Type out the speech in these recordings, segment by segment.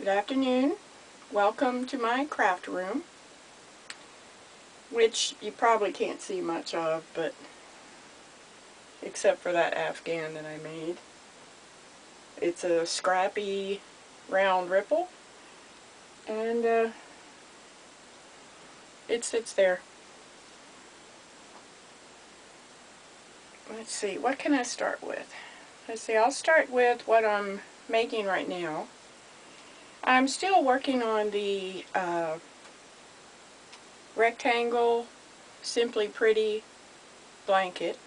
Good afternoon. Welcome to my craft room, which you probably can't see much of, but except for that Afghan that I made. It's a scrappy round ripple, and it sits there. Let's see, what can I start with? Let's see, I'll start with what I'm making right now. I'm still working on the rectangle Simply Pretty blanket,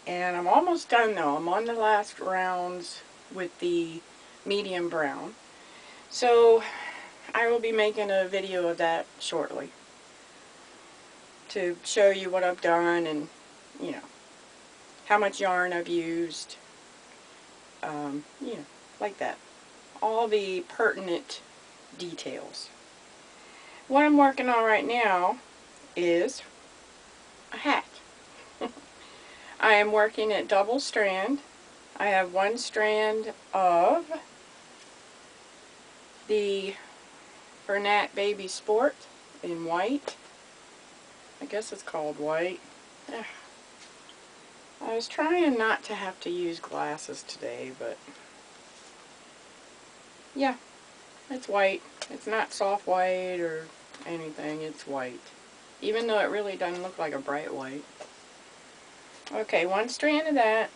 and I'm almost done though. I'm on the last rounds with the medium brown, so I will be making a video of that shortly to show you what I've done and, you know, how much yarn I've used, you know, like that. All the pertinent details. What I'm working on right now is a hat. I am working at double strand. I have one strand of the Bernat Baby Sport in white. I guess it's called white. I was trying not to have to use glasses today, but yeah, it's white. It's not soft white or anything, it's white. Even though it really doesn't look like a bright white. Okay, one strand of that,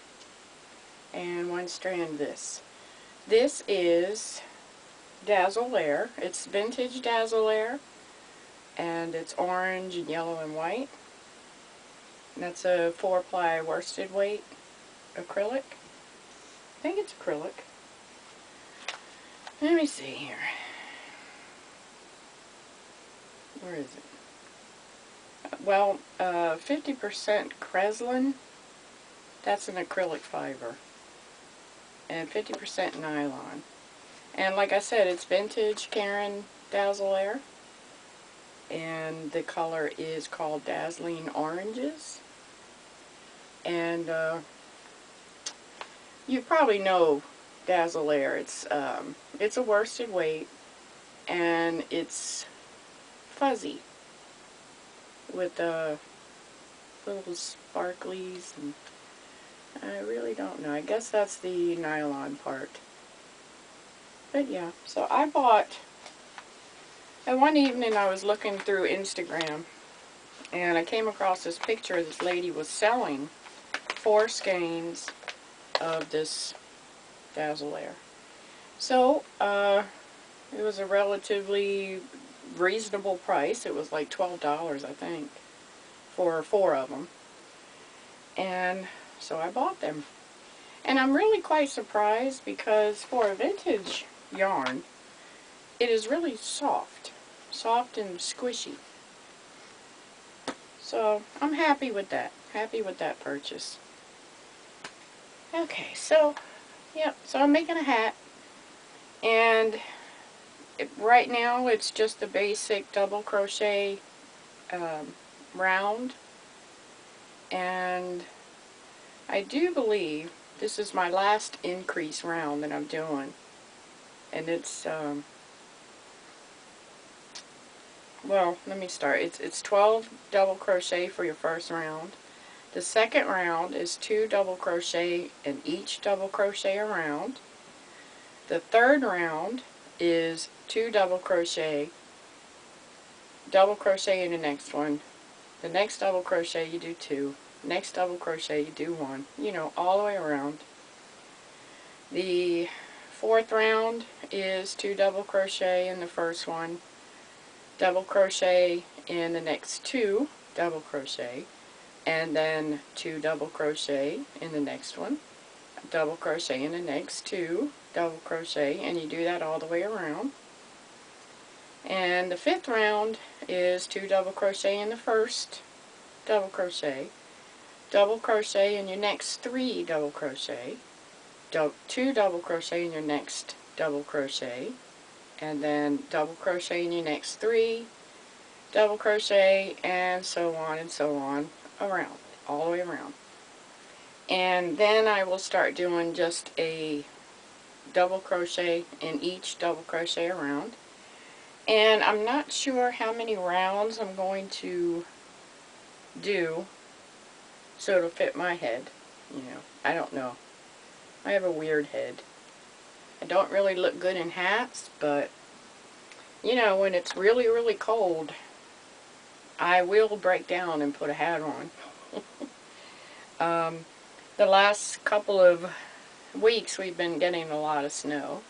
and one strand of this. This is Dazzle Air. It's vintage Dazzle Air, and it's orange and yellow and white. And that's a 4-ply worsted weight acrylic. I think it's acrylic. Let me see here. Where is it? Well, 50% Kreslin. That's an acrylic fiber. And 50% nylon. And like I said, it's vintage Karen Dazzle Air. And the color is called Dazzling Oranges. And you probably know Dazzle Air. It's a worsted weight, and it's fuzzy with little sparklies, and I really don't know. I guess that's the nylon part. But yeah, so I bought, and one evening I was looking through Instagram, and I came across this picture. This lady was selling 4 skeins of this Dazzle Air. So, it was a relatively reasonable price. It was like $12, I think, for 4 of them. And so I bought them. And I'm really quite surprised because for a vintage yarn, it is really soft. Soft and squishy. So I'm happy with that. Happy with that purchase. Okay, so, yep, so I'm making a hat. And right now it's just the basic double crochet round, and I do believe this is my last increase round that I'm doing, and it's well, let me start. It's 12 double crochet for your first round. The second round is 2 double crochet in each double crochet around. The third round is 2 double crochet in the next one. The next double crochet you do 2. Next double crochet you do 1. You know, all the way around. The fourth round is 2 double crochet in the first one, double crochet in the next 2 double crochet, and then 2 double crochet in the next one, double crochet in the next 2 double crochet, and you do that all the way around. And the fifth round is 2 double crochet in the first double crochet in your next 3 double crochet, 2 double crochet in your next double crochet, and then double crochet in your next 3 double crochet, and so on around, all the way around. And then I will start doing just a double crochet in each double crochet around. And I'm not sure how many rounds I'm going to do so it'll fit my head. You know, I don't know. I have a weird head. I don't really look good in hats, but you know, when it's really, really cold, I will break down and put a hat on. The last couple of weeks we've been getting a lot of snow,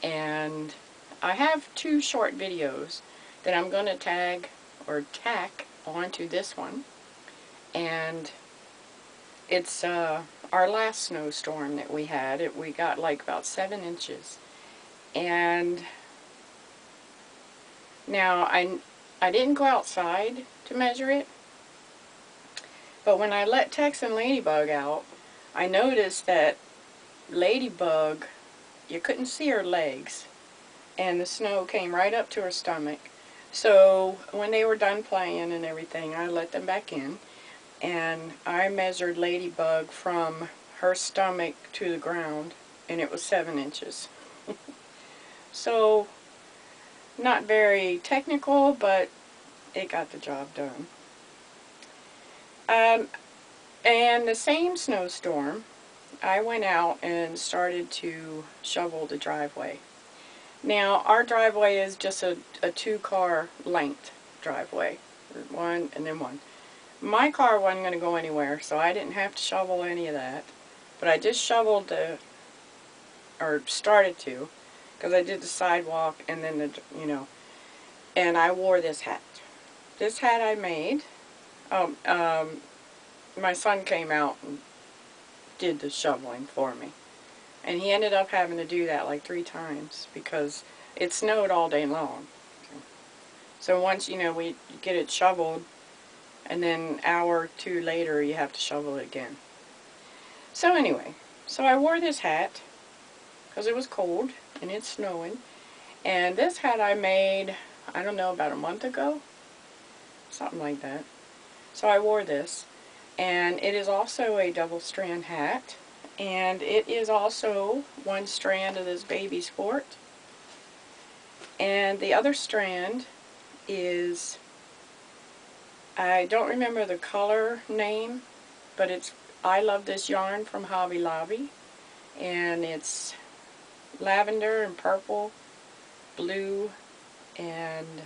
and I have 2 short videos that I'm going to tag or tack onto this one, and it's our last snowstorm that we had. We got like about 7 inches, and now I didn't go outside to measure it, but when I let Tex and Ladybug out, I noticed that Ladybug, you couldn't see her legs, and the snow came right up to her stomach. So when they were done playing and everything, I let them back in, and I measured Ladybug from her stomach to the ground, and it was 7 inches. So not very technical, but it got the job done. And the same snowstorm, I went out and started to shovel the driveway. Now, our driveway is just a 2-car length driveway. One and then one. My car wasn't going to go anywhere, so I didn't have to shovel any of that. But I just shoveled or started to, because I did the sidewalk and then and I wore this hat. This hat I made. My son came out and did the shoveling for me. And he ended up having to do that like 3 times because it snowed all day long. So once, we get it shoveled, and then an hour or 2 later you have to shovel it again. So anyway, so I wore this hat because it was cold and it's snowing. And this hat I made, I don't know, about a month ago? Something like that. So I wore this. And it is also a double strand hat. And it is also 1 strand of this baby sport. And the other strand is, I don't remember the color name, but it's I Love This Yarn from Hobby Lobby. And it's lavender and purple, blue, and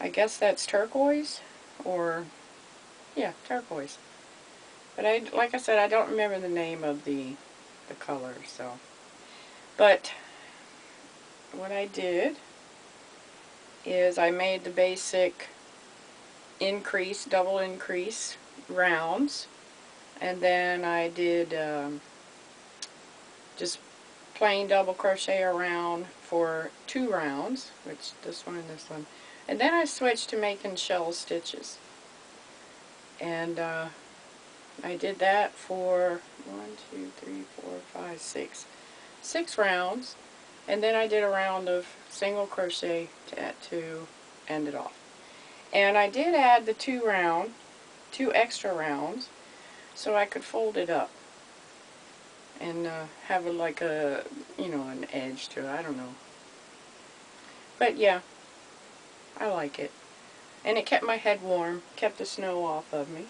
I guess that's turquoise, or yeah, turquoise. But like I said, I don't remember the name of the color. So, but what I did is I made the basic double increase rounds, and then I did just plain double crochet around for 2 rounds, which this one and this one, and then I switched to making shell stitches, and I did that for 6 rounds, and then I did a round of single crochet to end it off. And I did add the 2 extra rounds, so I could fold it up and have like a, an edge to it. I don't know. But yeah, I like it. And it kept my head warm, kept the snow off of me.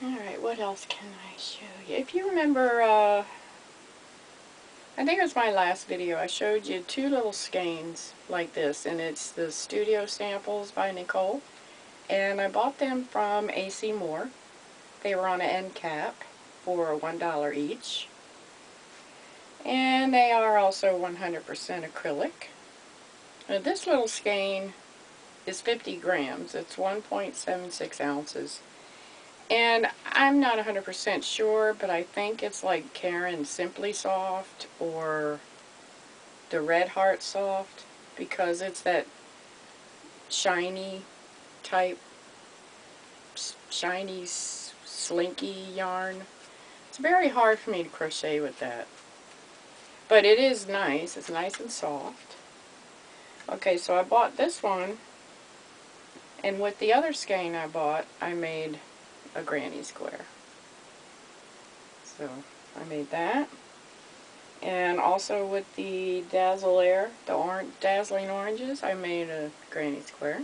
Alright, what else can I show you? If you remember, I think it was my last video, I showed you 2 little skeins like this, and it's the Studio Samples by Nicole. And I bought them from AC Moore. They were on an end cap for $1 each. And they are also 100% acrylic. Now this little skein is 50 grams. It's 1.76 ounces. And I'm not 100% sure, but I think it's like Karen Simply Soft or the Red Heart Soft, because it's that shiny type, shiny slinky yarn. It's very hard for me to crochet with that. But it is nice. It's nice and soft. Okay, so I bought this one, and with the other skein I bought, I made a granny square. So I made that. And also with the Dazzle the Dazzling Oranges, I made a granny square.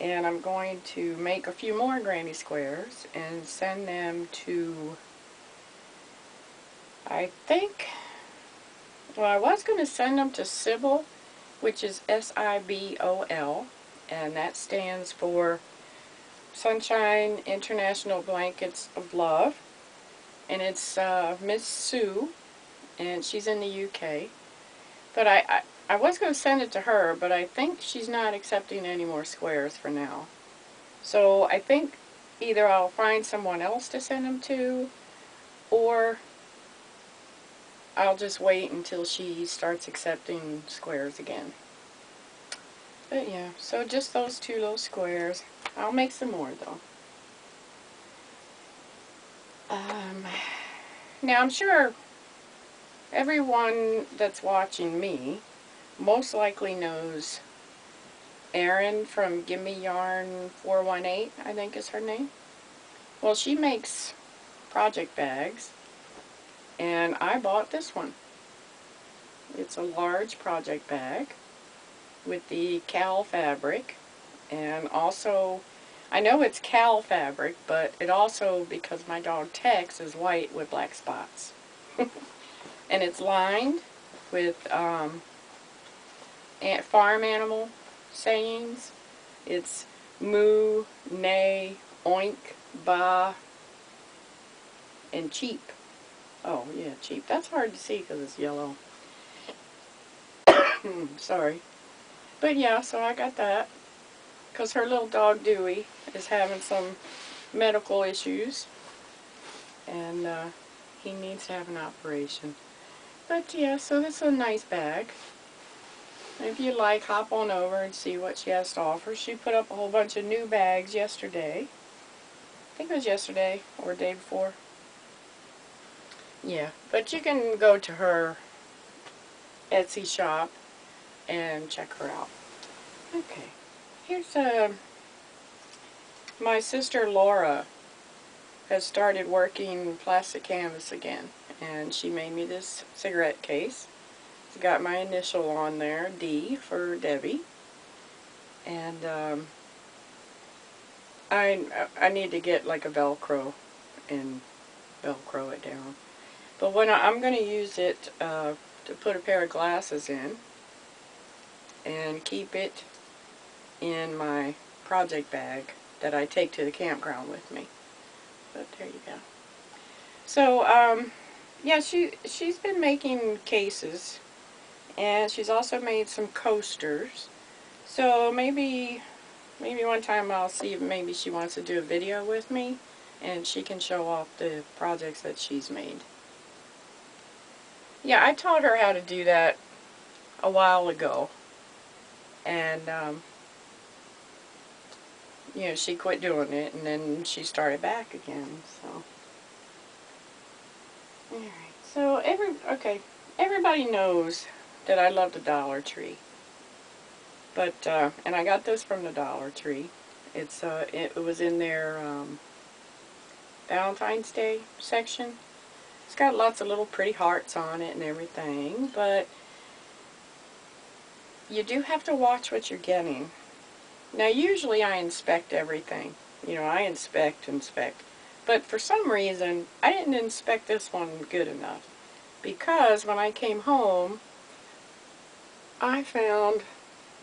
And I'm going to make a few more granny squares and send them to, I think, well, I was going to send them to Sybil, which is SIBOL, and that stands for Sunshine International Blankets of Love. And it's Miss Sue, and she's in the UK. But I was going to send it to her, but I think she's not accepting any more squares for now. So I think either I'll find someone else to send them to, or I'll just wait until she starts accepting squares again. But yeah, so just those two little squares. I'll make some more though. Now I'm sure everyone that's watching me most likely knows Erin from Gimme Yarn 418, I think is her name. Well, she makes project bags, and I bought this one. It's a large project bag with the cowl fabric, and also, I know it's cowl fabric, but it also, because my dog Tex is white with black spots. And it's lined with farm animal sayings. It's moo, neigh, oink, ba, and cheap. Oh, yeah, cheap. That's hard to see because it's yellow. Sorry. But yeah, so I got that. Because her little dog Dewey is having some medical issues. And he needs to have an operation. But yeah, so this is a nice bag. If you like, hop on over and see what she has to offer. She put up a whole bunch of new bags yesterday. I think it was yesterday or day before. Yeah, but you can go to her Etsy shop and check her out. Okay, here's my sister Laura has started working plastic canvas again, and she made me this cigarette case. It's got my initial on there, D for Debbie, and I need to get like a Velcro and Velcro it down. But when I'm going to use it to put a pair of glasses in and keep it in my project bag that I take to the campground with me. But there you go. So yeah, she's been making cases, and she's also made some coasters. So maybe one time I'll see if maybe she wants to do a video with me, and she can show off the projects that she's made. Yeah, I taught her how to do that a while ago, and you know, she quit doing it, and then she started back again. So, all right. So everybody knows that I love the Dollar Tree, but and I got this from the Dollar Tree. It's it was in their Valentine's Day section. It's got lots of little pretty hearts on it and everything, but you do have to watch what you're getting. Now, usually I inspect everything. You know, I inspect. But for some reason, I didn't inspect this one good enough. Because when I came home, I found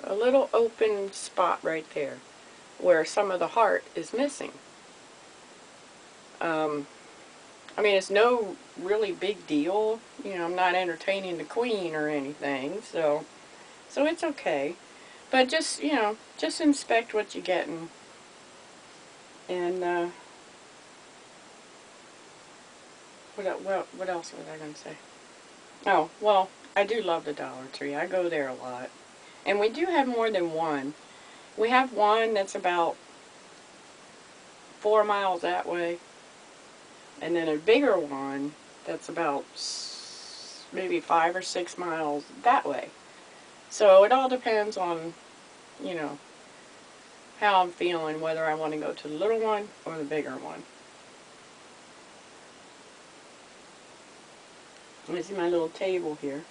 a little open spot right there where some of the heart is missing. I mean, it's no really big deal. You know, I'm not entertaining the queen or anything, so it's okay. But just, you know, just inspect what you're getting. And, what else was I going to say? Oh, well, I do love the Dollar Tree. I go there a lot. And we do have more than one. We have one that's about 4 miles that way. And then a bigger one that's about maybe 5 or 6 miles that way. So it all depends on, you know, how I'm feeling, whether I want to go to the little one or the bigger one. This is my little table here.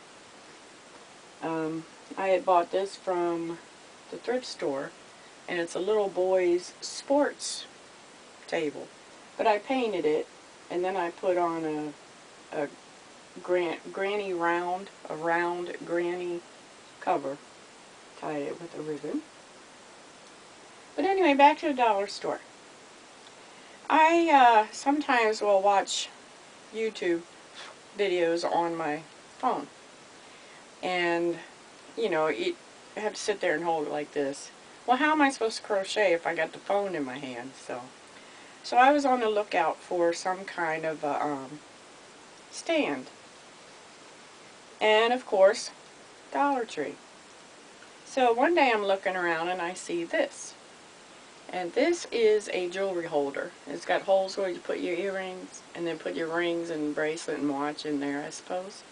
I had bought this from the thrift store, and it's a little boy's sports table. But I painted it, and then I put on a granny round, a round granny cover. Tied it with a ribbon. But anyway, back to the dollar store. I sometimes will watch YouTube videos on my phone. And, you know, you have to sit there and hold it like this. Well, how am I supposed to crochet if I got the phone in my hand? So I was on the lookout for some kind of stand. And, of course, Dollar Tree. So one day I'm looking around and I see this. And this is a jewelry holder. It's got holes where you put your earrings and then put your rings and bracelet and watch in there, I suppose.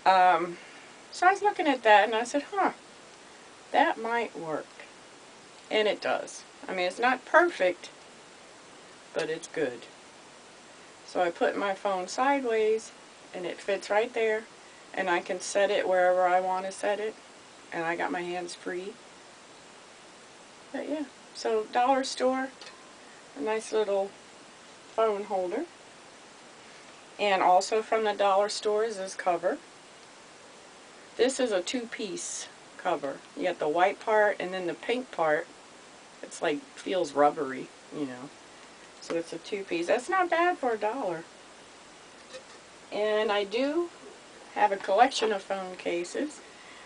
So I was looking at that and I said, that might work. And it does. I mean, it's not perfect, but it's good. So I put my phone sideways and it fits right there, and I can set it wherever I want to set it, and I got my hands free. But yeah, so dollar store, a nice little phone holder. And also from the dollar store is this cover. This is a two-piece cover. You got the white part and then the pink part. It's like, feels rubbery, you know. So it's a two-piece. That's not bad for $1. And I do have a collection of phone cases,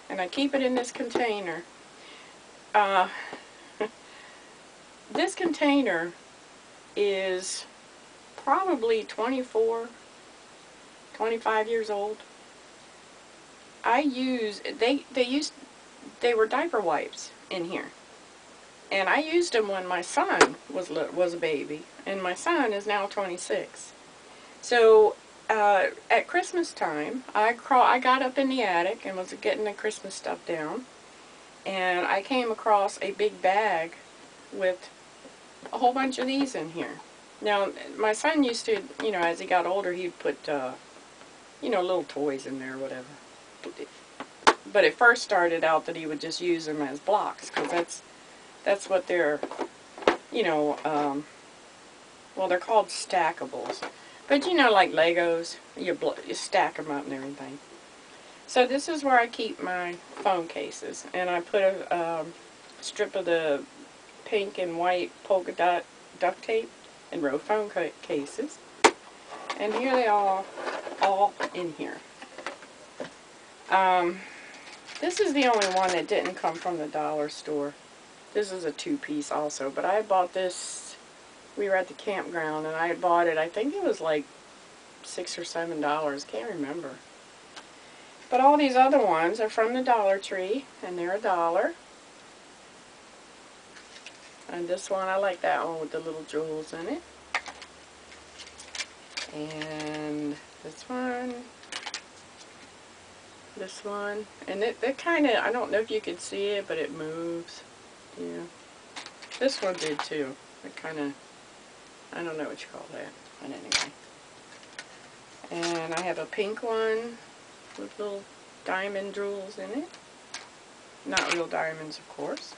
and I keep it in this container. This container is probably 24, 25 years old. They were diaper wipes in here, and I used them when my son was a baby, and my son is now 26. So at Christmas time, I got up in the attic and was getting the Christmas stuff down, and I came across a big bag with a whole bunch of these in here. Now, my son used to, you know, as he got older, he'd put, you know, little toys in there or whatever. But it first started out that he would just use them as blocks, because that's what they're, you know, well, they're called stackables. But, you know, like Legos, you stack them up and everything. So this is where I keep my phone cases. And I put a strip of the pink and white polka dot duct tape and row phone cases. And here they are, all in here. This is the only one that didn't come from the dollar store. This is a two-piece also, but I bought this, we were at the campground, and I had bought it, I think it was like $6 or $7, can't remember. But all these other ones are from the Dollar Tree, and they're $1. And this one, I like that one with the little jewels in it. And this one, and it kind of, I don't know if you can see it, but it moves. Yeah. This one did too. It kind of, I don't know what you call that, but anyway. And I have a pink one with little diamond jewels in it. Not real diamonds, of course.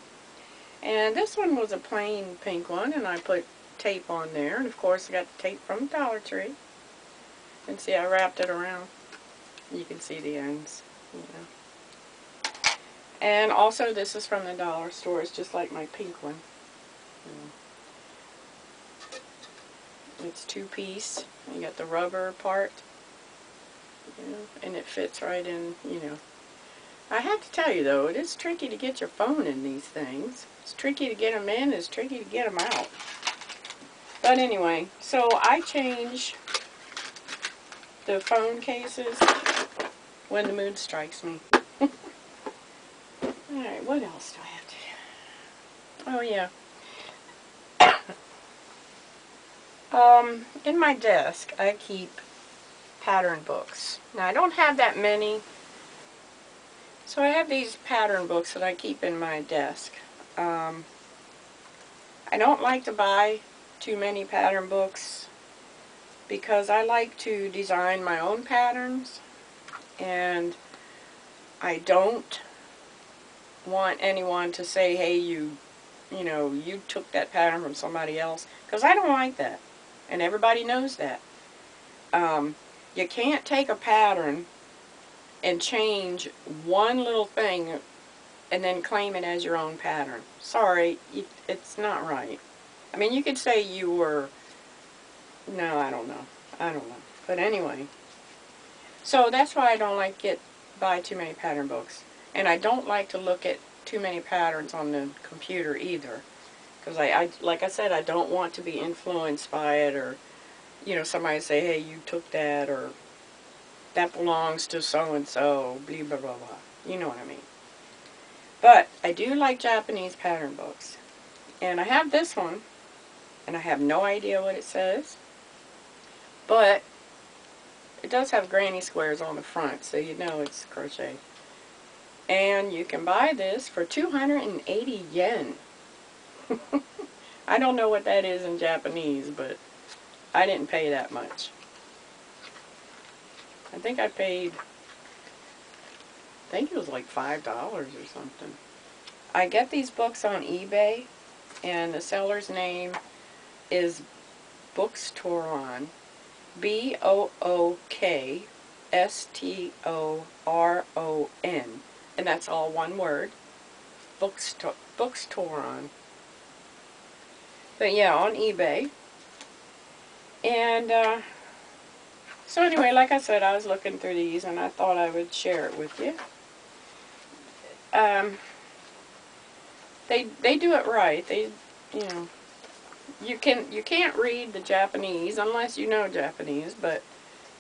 And this one was a plain pink one, and I put tape on there. And of course I got the tape from Dollar Tree. And see, I wrapped it around. You can see the ends, you know. And also this is from the dollar store. It's just like my pink one. It's two-piece. You got the rubber part, you know, and it fits right in, you know. I have to tell you though, it is tricky to get your phone in these things. It's tricky to get them in, it's tricky to get them out. But anyway, so I change the phone cases when the mood strikes me. Alright, what else do I have to do? Oh yeah. In my desk, I keep pattern books. Now, I don't have that many. So I have these pattern books that I keep in my desk. I don't like to buy too many pattern books because I like to design my own patterns, and I don't want anyone to say, hey, you know, you took that pattern from somebody else, because I don't like that, and everybody knows that. You can't take a pattern and change one little thing and then claim it as your own pattern. Sorry, it's not right. I mean, you could say you were, no, I don't know. I don't know. But anyway, so that's why I don't like to buy too many pattern books. And I don't like to look at too many patterns on the computer either. Because like I said, I don't want to be influenced by it, or, you know, somebody say, hey, you took that, or that belongs to so-and-so, blah, blah, blah, blah. You know what I mean. But I do like Japanese pattern books. And I have this one, and I have no idea what it says. But it does have granny squares on the front, so you know it's crochet. And you can buy this for 280 yen. I don't know what that is in Japanese, but I didn't pay that much. I think I think it was like $5 or something. I get these books on eBay, and the seller's name is Bookstoron. Bookstoron. And that's all one word. Bookstoron. But yeah, on eBay. And so anyway, like I said, I was looking through these, and I thought I would share it with you. They do it right. They, you know, you can't read the Japanese unless you know Japanese, but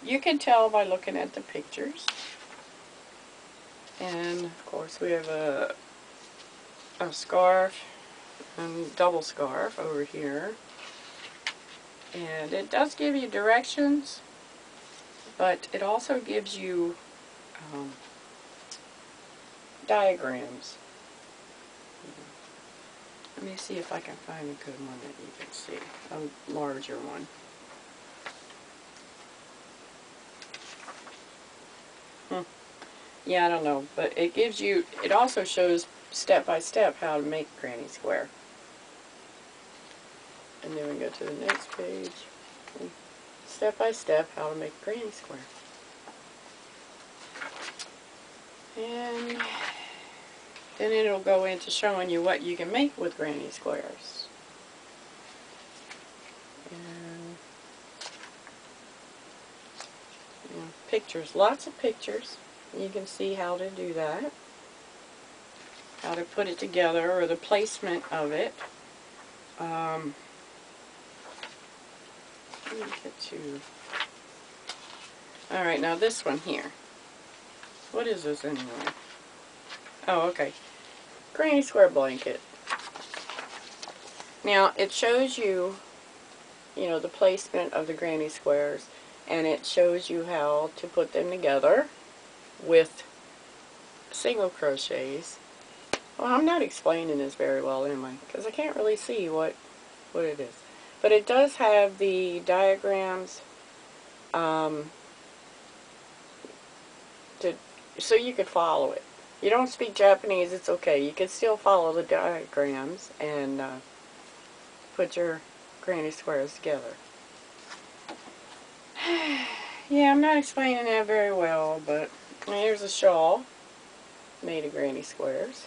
you can tell by looking at the pictures. And of course, we have a scarf and double scarf over here. And it does give you directions, but it also gives you diagrams. Let me see if I can find a good one that you can see, a larger one. Yeah, I don't know, but it gives you, it also shows step by step how to make granny square. And then we go to the next page. Step by step how to make granny square. And then it'll go into showing you what you can make with granny squares. And you know, pictures, lots of pictures. You can see how to do that, how to put it together, or the placement of it. Let me get to. Alright, now this one here. What is this anyway? Oh, okay. Granny square blanket. Now, it shows you, you know, the placement of the granny squares, and it shows you how to put them together with single crochets. Well, I'm not explaining this very well, am I? Because I can't really see what it is. But it does have the diagrams so you could follow it. You don't speak Japanese, it's okay. You can still follow the diagrams and put your granny squares together. Yeah, I'm not explaining that very well, but here's a shawl made of granny squares.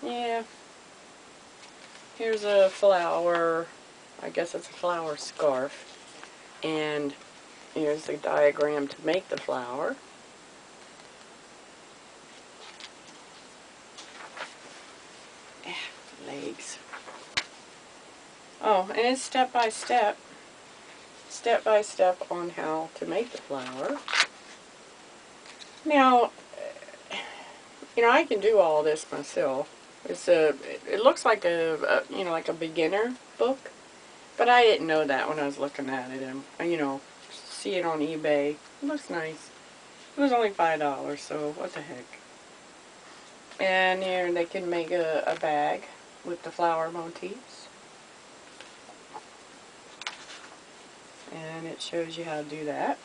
Yeah. Here's a flower, I guess it's a flower scarf, and here's the diagram to make the flower. Legs. Oh, and it's step by step on how to make the flower. Now, you know, I can do all this myself. It looks like you know, like a beginner book, but I didn't know that when I was looking at it, and you know, see it on eBay. It looks nice. It was only $5, so what the heck. And here they can make a bag with the flower motifs. And it shows you how to do that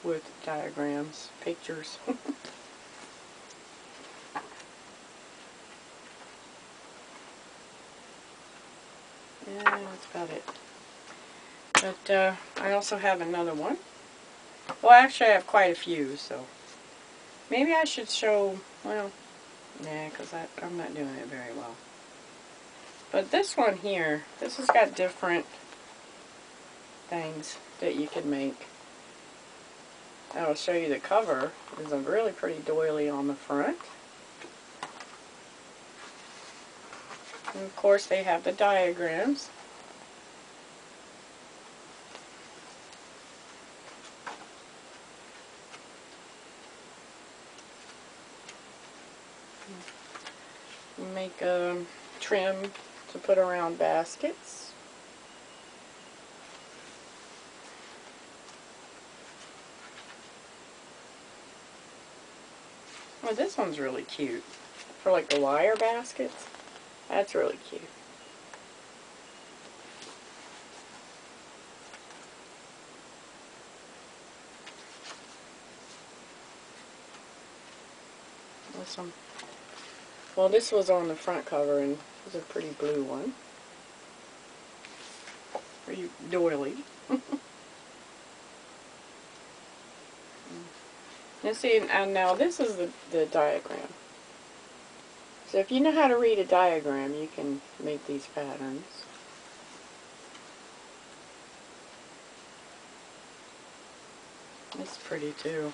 with diagrams, pictures. Yeah, that's about it. But I also have another one. Well, actually I have quite a few, so maybe I should show, well, nah, because I'm not doing it very well. But this one here, this has got different things that you can make. I will show you the cover. There's a really pretty doily on the front. And of course they have the diagrams. You make a trim to put around baskets. Oh, this one's really cute. For like the wire baskets. That's really cute. This one. Well, this was on the front cover, and it was a pretty blue one. Pretty doily. Now see, and now this is the diagram. So if you know how to read a diagram, you can make these patterns. It's pretty too.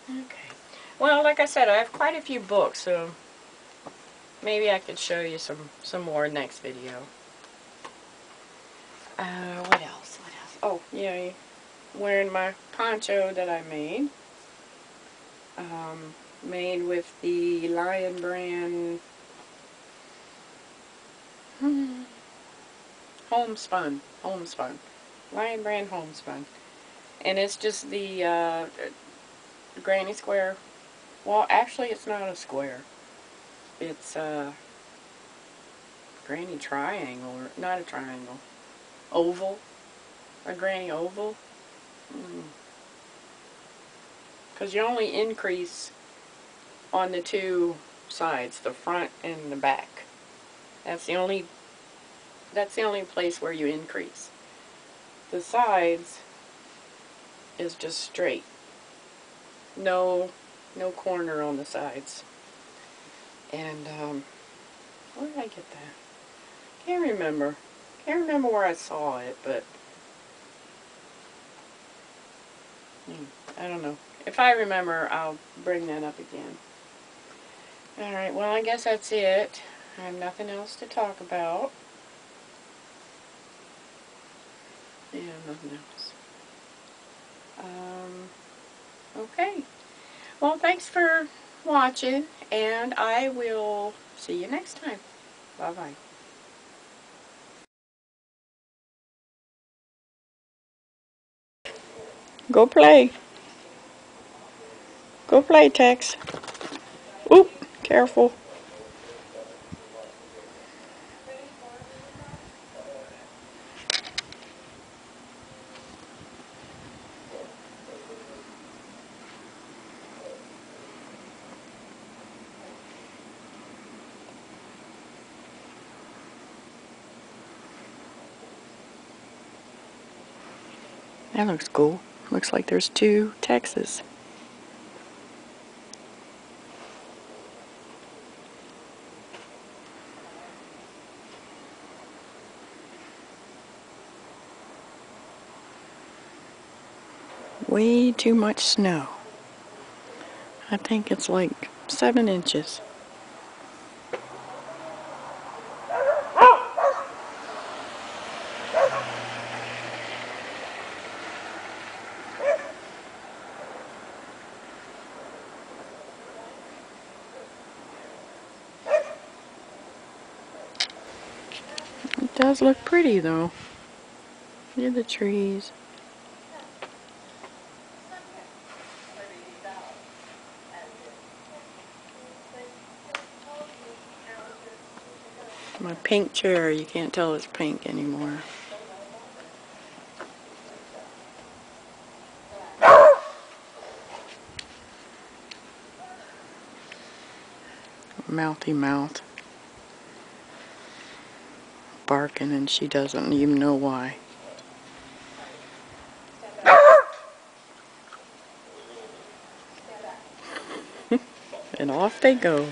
Okay. Well, like I said, I have quite a few books, so maybe I could show you some more next video. What else? What else? Oh, yeah, wearing my poncho that I made. Made with the Lion brand homespun. Lion brand homespun. And it's just the granny square. Well, actually, it's not a square. It's a granny triangle, or not a triangle. Oval. A granny oval. Because you only increase on the two sides, the front and the back. That's the only place where you increase. The sides is just straight. No corner on the sides. And where did I get that? Can't remember. Can't remember where I saw it, but I don't know. If I remember, I'll bring that up again. Alright, well, I guess that's it. I have nothing else to talk about. Yeah, nothing else. Okay. Well, thanks for watching, and I will see you next time. Bye-bye. Go play. Go play, Tex. Oop, careful. That looks cool. Looks like there's two Texas. Way too much snow. I think it's like 7 inches. It does look pretty though. Look at the trees. My pink chair, you can't tell it's pink anymore. Mouthy mouth. Barking and she doesn't even know why. And off they go.